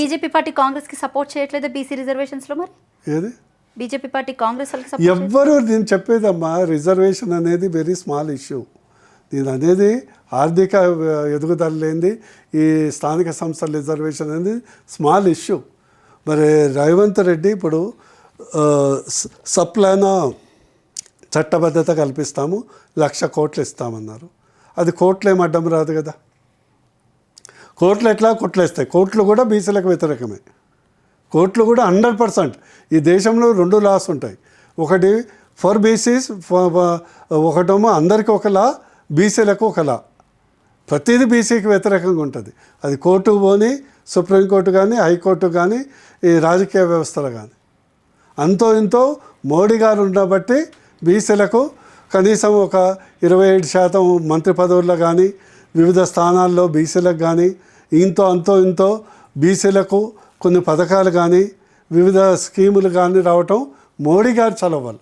BJP party కాంగ్రెస్కి support చేయట్లేదు BC రిజర్వేషన్స్లో. మరి ఏది బీజేపీ పార్టీ కాంగ్రెస్ ఎవ్వరు నేను చెప్పేదమ్మా, రిజర్వేషన్ అనేది వెరీ స్మాల్ ఇష్యూ. నేను అనేది ఆర్థిక ఎదుగుదల లేనిది ఈ స్థానిక సంస్థల రిజర్వేషన్ అనేది స్మాల్ ఇష్యూ. మరి రేవంత్ రెడ్డి ఇప్పుడు సప్లాన్ చట్టబద్ధత కల్పిస్తాము, 1,00,000 కోట్లు ఇస్తామన్నారు. అది కోట్లు ఏం అడ్డం రాదు కదా. కోట్లు ఎట్లా కొట్లేస్తాయి. కోట్లు కూడా బీసీలకు వ్యతిరేకమే. కోట్లు కూడా 100%. ఈ దేశంలో 2 లాస్ ఉంటాయి. ఒకటి ఫర్ బీసీస్, ఒకటేమో అందరికీ ఒక లా, బీసీలకు ఒక లా. ప్రతిదీ బీసీకి వ్యతిరేకంగా ఉంటుంది. అది కోర్టుకు పోని, సుప్రీంకోర్టు కానీ, హైకోర్టు కానీ, ఈ రాజకీయ వ్యవస్థలు కానీ. అంతో ఇంతో మోడీ గారు ఉండబట్టి బీసీలకు కనీసం ఒక 27% మంత్రి పదవుల్లో కానీ, వివిధ స్థానాల్లో బీసీలకు కానీ, అంతో ఇంతో బీసీలకు కొన్ని పథకాలు కానీ, వివిధ స్కీములు కానీ రావటం మోడీ గారు చలవాలి.